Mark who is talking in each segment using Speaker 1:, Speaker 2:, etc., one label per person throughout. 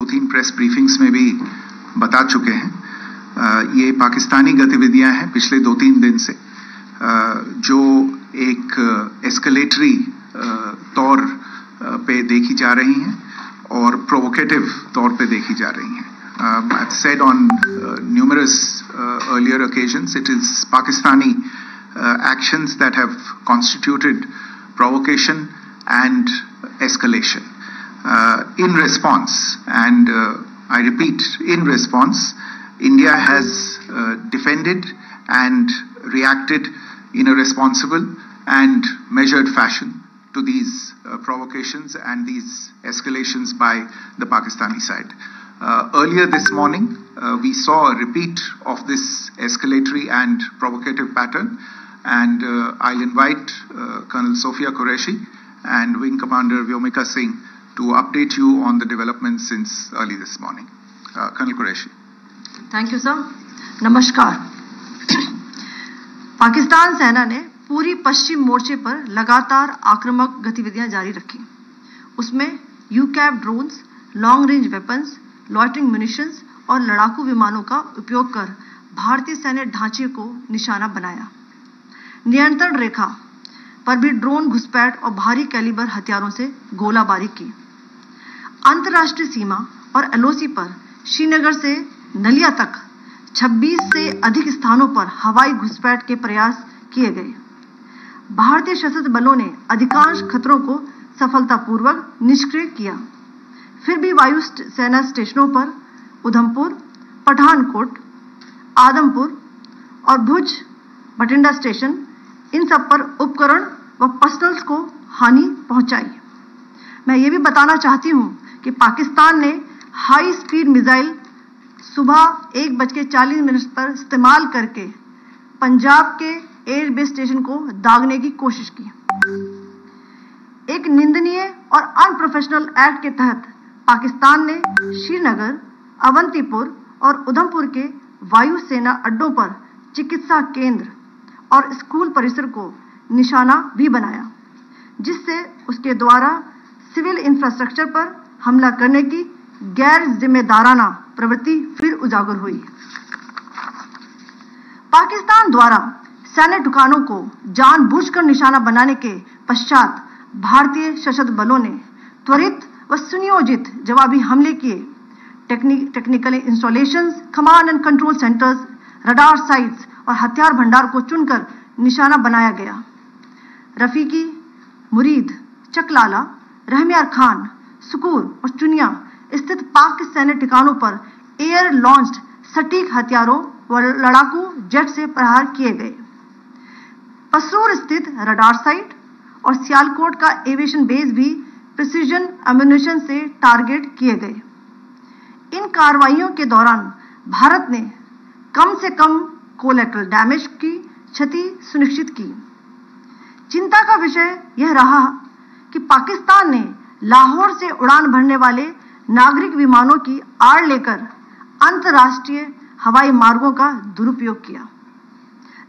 Speaker 1: 2-3 press briefings में भी बता चुके हैं। ये पाकिस्तानी गतिविधियां हैं पिछले 2-3 दिन से, जो एक एस्केलेटरी तौर पे देखी जा रही हैं और प्रोवोकेटिव तौर पे देखी जा रही हैं। I've said on numerous earlier occasions, it is Pakistani actions that have constituted provocation and escalation. In response, and I repeat, in response, India has defended and reacted in a responsible and measured fashion to these provocations and these escalations by the Pakistani side. Earlier this morning, we saw a repeat of this escalatory and provocative pattern, and I'll invite Colonel Sophia Qureshi and Wing Commander Vyomika Singh to update you on the developments since early this morning. Colonel Qureshi.
Speaker 2: Thank you, sir. नमस्कार। पाकिस्तान सेना ने पूरी पश्चिम मोर्चे पर लगातार आक्रामक गतिविधियां जारी रखी। उसमें UCAV drones, long range weapons, loitering munitions और लड़ाकू विमानों का उपयोग कर भारतीय सैन्य ढांचे को निशाना बनाया। नियंत्रण रेखा पर भी ड्रोन घुसपैठ और भारी कैलिबर हथियारों से गोलाबारी की। अंतर्राष्ट्रीय सीमा और एलओसी पर श्रीनगर से नलिया तक 26 से अधिक स्थानों पर हवाई घुसपैठ के प्रयास किए गए। भारतीय सशस्त्र बलों ने अधिकांश खतरों को सफलतापूर्वक निष्क्रिय किया। फिर भी वायु सेना स्टेशनों पर उधमपुर, पठानकोट, आदमपुर और भुज बठिंडा स्टेशन, इन सब पर उपकरण व पर्सनल्स को हानि पहुंचाई। मैं ये भी बताना चाहती हूं कि पाकिस्तान ने हाई स्पीड मिसाइल सुबह 1:40 पर इस्तेमाल करके पंजाब के एयरबेस स्टेशन को दागने की कोशिश की। एक निंदनीय और अनप्रोफेशनल एक्ट के तहत पाकिस्तान ने श्रीनगर, अवंतीपुर और उधमपुर के वायु सेना अड्डों पर चिकित्सा केंद्र और स्कूल परिसर को निशाना भी बनाया, जिससे उसके द्वारा सिविल इंफ्रास्ट्रक्चर पर हमला करने की गैर जिम्मेदाराना प्रवृत्ति फिर उजागर हुई। पाकिस्तान द्वारा सैन्य ठिकानों को जानबूझकर निशाना बनाने के पश्चात भारतीय सशस्त्र बलों ने त्वरित व सुनियोजित जवाबी हमले किए। Technical installations, command and control centres, radar sites और हथियार भंडार को चुनकर निशाना बनाया गया। रफीकी, मुरीद, चकलाला, रहमियार खान, सुकूर और चुनिया स्थित पाक सैन्य ठिकानों पर एयर लॉन्च्ड सटीक हथियारों व लड़ाकू जेट से प्रहार किए गए। पसरूर स्थित रडार साइट और सियालकोट का एविएशन बेस भी प्रिसीजन एम्यूनिशन से टारगेट किए गए। इन कार्रवाइयों के दौरान भारत ने कम से कम कोलैटरल डैमेज की क्षति सुनिश्चित की। चिंता का विषय यह रहा कि पाकिस्तान ने लाहौर से उड़ान भरने वाले नागरिक विमानों की आड़ लेकर अंतर्राष्ट्रीय हवाई मार्गों का दुरुपयोग किया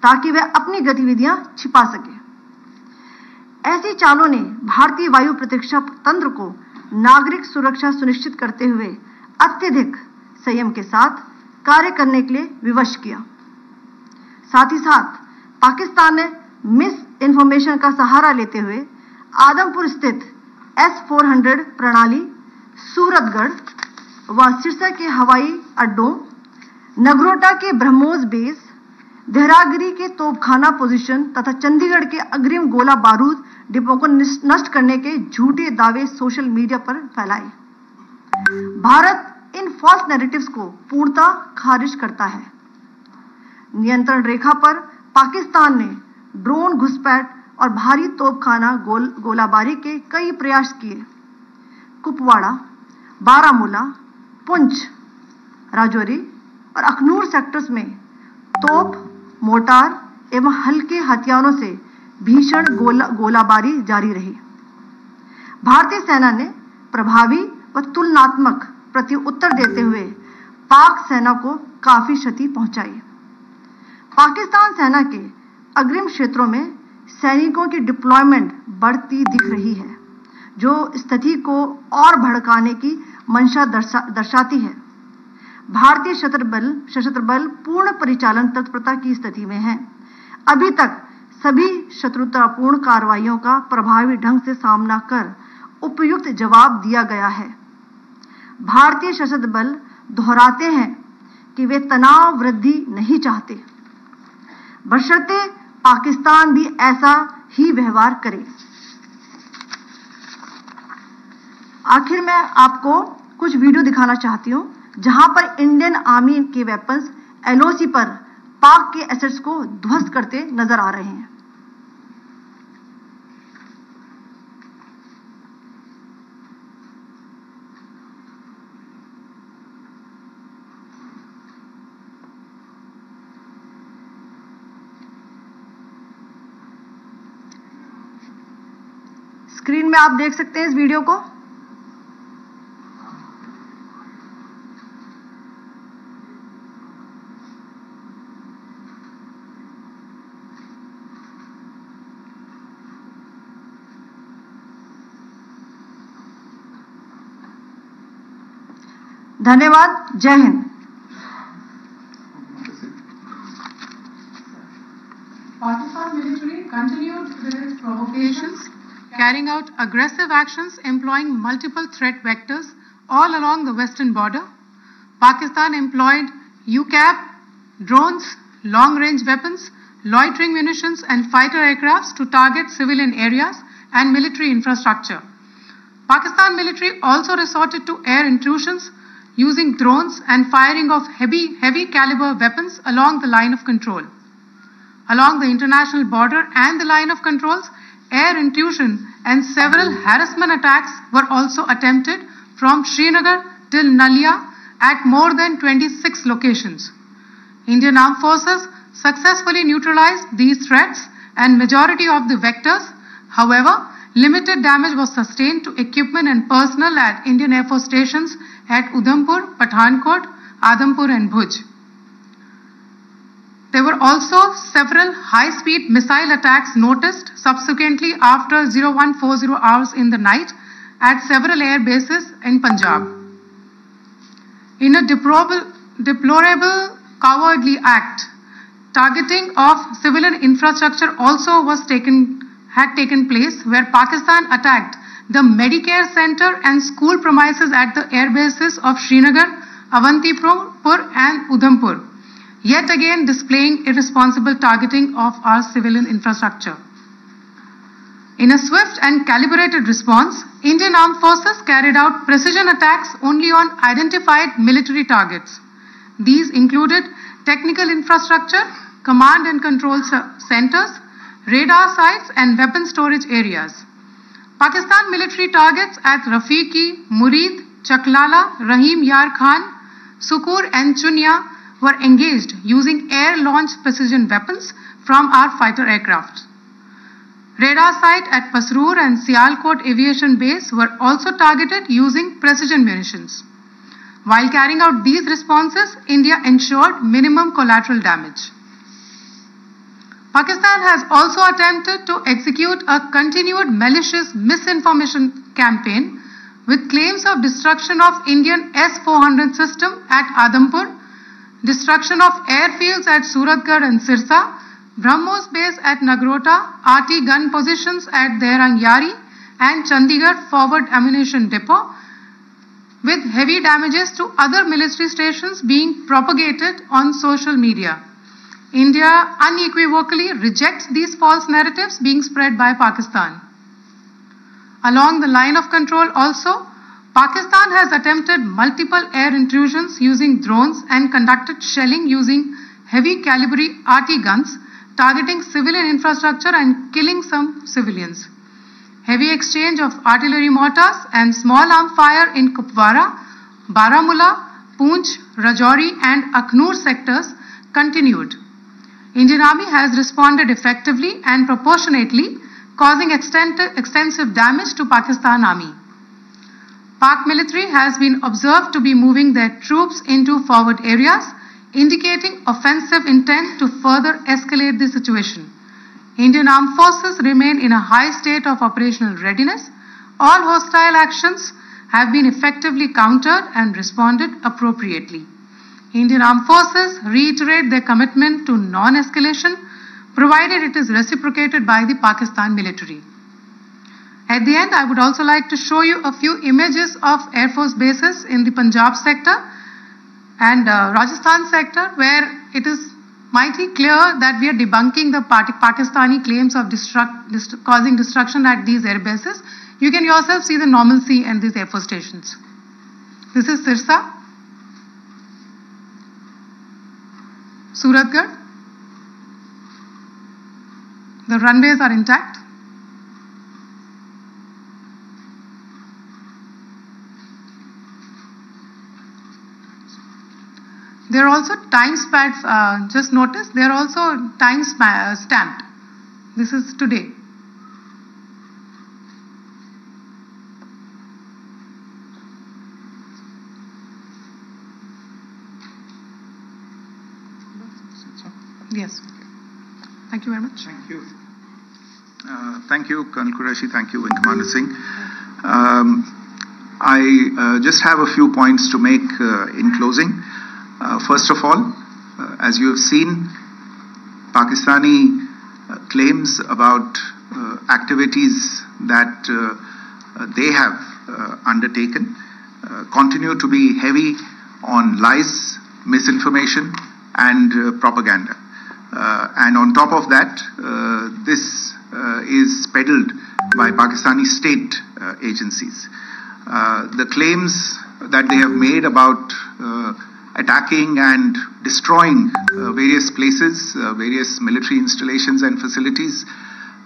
Speaker 2: ताकि वह अपनी गतिविधियां छिपा सके। ऐसी चालों ने भारतीय वायु प्रतिरक्षा तंत्र को नागरिक सुरक्षा सुनिश्चित करते हुए अत्यधिक संयम के साथ कार्य करने के लिए विवश किया। साथ ही साथ पाकिस्तान ने मिस इन्फॉर्मेशन का सहारा लेते हुए आदमपुर स्थित S-400 प्रणाली, सूरतगढ़ व सिरसा के हवाई अड्डों, नगरोटा के ब्रह्मोस बेस, देहरागिरी के तोपखाना पोजीशन तथा चंडीगढ़ के अग्रिम गोला बारूद डिपो को नष्ट करने के झूठे दावे सोशल मीडिया पर फैलाए। भारत इन फॉल्स नैरेटिव्स को पूर्णतः खारिज करता है। नियंत्रण रेखा पर पाकिस्तान ने ड्रोन घुसपैठ और भारी तोपखाना गोलाबारी के कई प्रयास किए। कुपवाड़ा, बारामूला, पुंछ, राजौरी और अखनूर सेक्टर्स में तोप, मोर्टार एवं हल्के हथियारों से भीषण गोलाबारी जारी रही। भारतीय सेना ने प्रभावी व तुलनात्मक प्रत्युत्तर देते हुए पाक सेना को काफी क्षति पहुंचाई। पाकिस्तान सेना के अग्रिम क्षेत्रों में सैनिकों की डिप्लॉयमेंट बढ़ती दिख रही है, जो स्थिति को और भड़काने की मंशा दर्शाती है। भारतीय सशस्त्र बल पूर्ण परिचालन तत्परता की स्थिति में है। अभी तक सभी शत्रुतापूर्ण कार्रवाइयों का प्रभावी ढंग से सामना कर उपयुक्त जवाब दिया गया है। भारतीय सशस्त्र बल दोहराते हैं कि वे तनाव वृद्धि नहीं चाहते, बशर्ते पाकिस्तान भी ऐसा ही व्यवहार करे। आखिर मैं आपको कुछ वीडियो दिखाना चाहती हूं जहां पर इंडियन आर्मी के वेपन्स एलओसी पर पाक के एसेट्स को ध्वस्त करते नजर आ रहे हैं। स्क्रीन में आप देख सकते हैं इस वीडियो को। धन्यवाद। जय Hind.
Speaker 3: Pakistan military continued with its provocations, carrying out aggressive actions employing multiple threat vectors all along the western border. Pakistan employed UCAV, drones, long-range weapons, loitering munitions and fighter aircrafts to target civilian areas and military infrastructure. Pakistan military also resorted to air intrusions using drones and firing of heavy caliber weapons along the line of control. Along the international border and the line of controls, air intrusion and several harassment attacks were also attempted from Srinagar till Nalia at more than 26 locations. Indian Armed Forces successfully neutralized these threats and majority of the vectors. However, limited damage was sustained to equipment and personnel at Indian Air Force stations at Udhampur, Pathankot, Adampur and Bhuj. There were also several high-speed missile attacks noticed subsequently after 0140 hours in the night at several air bases in Punjab. In a deplorable cowardly act, targeting of civilian infrastructure also had taken place, where Pakistan attacked the Medicare Center and school premises at the air bases of Srinagar, Avantipur and Udhampur, yet again displaying irresponsible targeting of our civilian infrastructure. In a swift and calibrated response, Indian Armed Forces carried out precision attacks only on identified military targets. These included technical infrastructure, command and control centers, radar sites and weapon storage areas. Pakistan military targets at Rafiqi, Murid, Chaklala, Rahim Yar Khan, Sukur and Chunya were engaged using air-launched precision weapons from our fighter aircraft. Radar site at Pasroor and Sialkot Aviation Base were also targeted using precision munitions. While carrying out these responses, India ensured minimum collateral damage. Pakistan has also attempted to execute a continued malicious misinformation campaign with claims of destruction of Indian S-400 system at Adampur, destruction of airfields at Suratgarh and Sirsa, BrahMos base at Nagrota, RT gun positions at Dehrang Yari and Chandigarh forward ammunition depot, with heavy damages to other military stations being propagated on social media. India unequivocally rejects these false narratives being spread by Pakistan. Along the line of control also, Pakistan has attempted multiple air intrusions using drones and conducted shelling using heavy caliber RT guns, targeting civilian infrastructure and killing some civilians. Heavy exchange of artillery mortars and small arm fire in Kupwara, Baramulla, Poonch, Rajouri and Akhnur sectors continued. Indian Army has responded effectively and proportionately, causing extensive damage to Pakistan Army. Pak military has been observed to be moving their troops into forward areas, indicating offensive intent to further escalate the situation. Indian Armed Forces remain in a high state of operational readiness. All hostile actions have been effectively countered and responded appropriately. Indian Armed Forces reiterate their commitment to non-escalation, provided it is reciprocated by the Pakistan military. At the end, I would also like to show you a few images of Air Force bases in the Punjab sector and Rajasthan sector, where it is mighty clear that we are debunking the Pakistani claims of causing destruction at these air bases. You can yourself see the normalcy in these Air Force stations. This is Sirsa, Suratgarh. The runways are intact. There are also time stamps, just notice, they are also time stamped. This is today. Yes. Thank you very much.
Speaker 1: Thank you. Thank you, Colonel Qureshi. Thank you, Wing Commander Singh. I just have a few points to make in closing. First of all, as you have seen, Pakistani claims about activities that they have undertaken continue to be heavy on lies, misinformation, and propaganda. And on top of that, this is peddled by Pakistani state agencies. The claims that they have made about attacking and destroying various places, various military installations and facilities,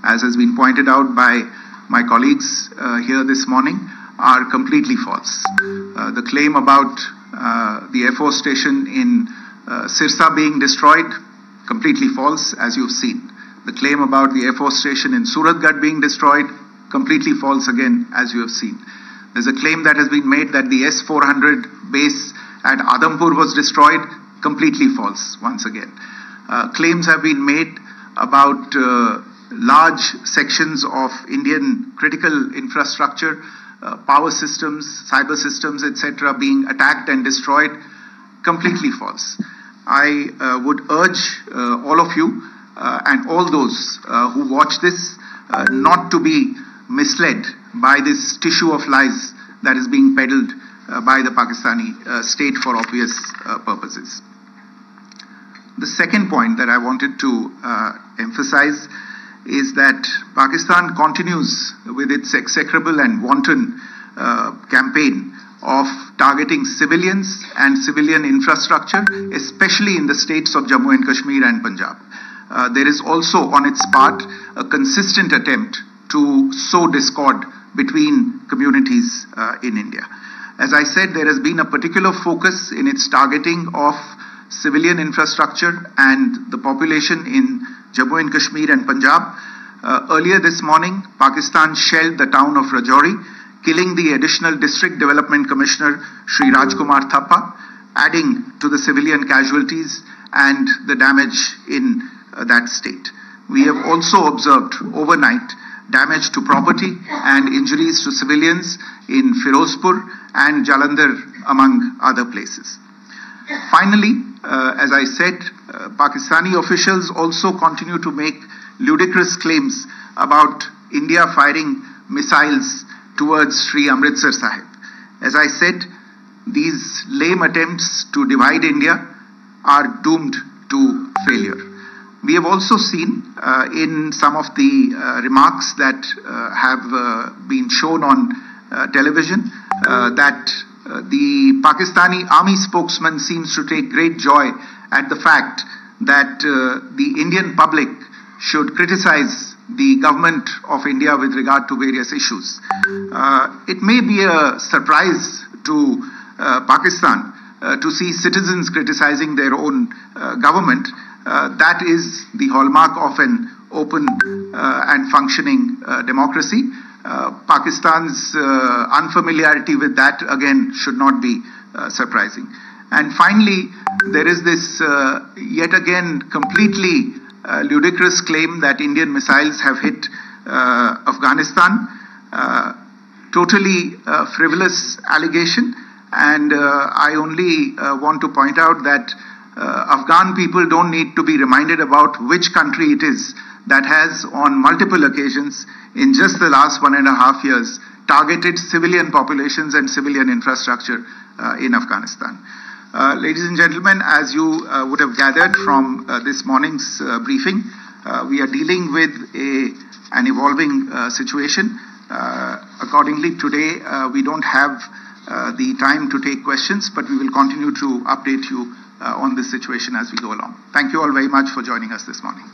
Speaker 1: as has been pointed out by my colleagues here this morning, are completely false. The claim about the Air Force station in Sirsa being destroyed, completely false, as you've seen. The claim about the Air Force station in Suratgarh being destroyed, completely false again, as you have seen. There's a claim that has been made that the S-400 base at Adampur was destroyed, completely false once again. Claims have been made about large sections of Indian critical infrastructure, power systems, cyber systems, etc. being attacked and destroyed, completely false. I would urge all of you and all those who watch this not to be misled by this tissue of lies that is being peddled by the Pakistani state for obvious purposes. The second point that I wanted to emphasize is that Pakistan continues with its execrable and wanton campaign of targeting civilians and civilian infrastructure, especially in the states of Jammu and Kashmir and Punjab. There is also on its part a consistent attempt to sow discord between communities in India. As I said, there has been a particular focus in its targeting of civilian infrastructure and the population in Jammu and Kashmir and Punjab. Earlier this morning, Pakistan shelled the town of Rajouri, killing the additional District Development Commissioner, Shri Rajkumar Thappa, adding to the civilian casualties and the damage in that state. We have also observed overnight damage to property and injuries to civilians in Firozpur and Jalandhar, among other places. Finally, as I said, Pakistani officials also continue to make ludicrous claims about India firing missiles towards Sri Amritsar Sahib. As I said, these lame attempts to divide India are doomed to failure. We have also seen in some of the remarks that have been shown on television that the Pakistani army spokesman seems to take great joy at the fact that the Indian public should criticize the government of India with regard to various issues. It may be a surprise to Pakistan to see citizens criticizing their own government. That is the hallmark of an open and functioning democracy. Pakistan's unfamiliarity with that, again, should not be surprising. And finally, there is this yet again completely ludicrous claim that Indian missiles have hit Afghanistan. totally frivolous allegation, and I only want to point out that Afghan people don't need to be reminded about which country it is that has on multiple occasions in just the last 1.5 years targeted civilian populations and civilian infrastructure in Afghanistan. Ladies and gentlemen, as you would have gathered from this morning's briefing, we are dealing with an evolving situation. Accordingly, today we don't have the time to take questions, but we will continue to update you on this situation as we go along. Thank you all very much for joining us this morning.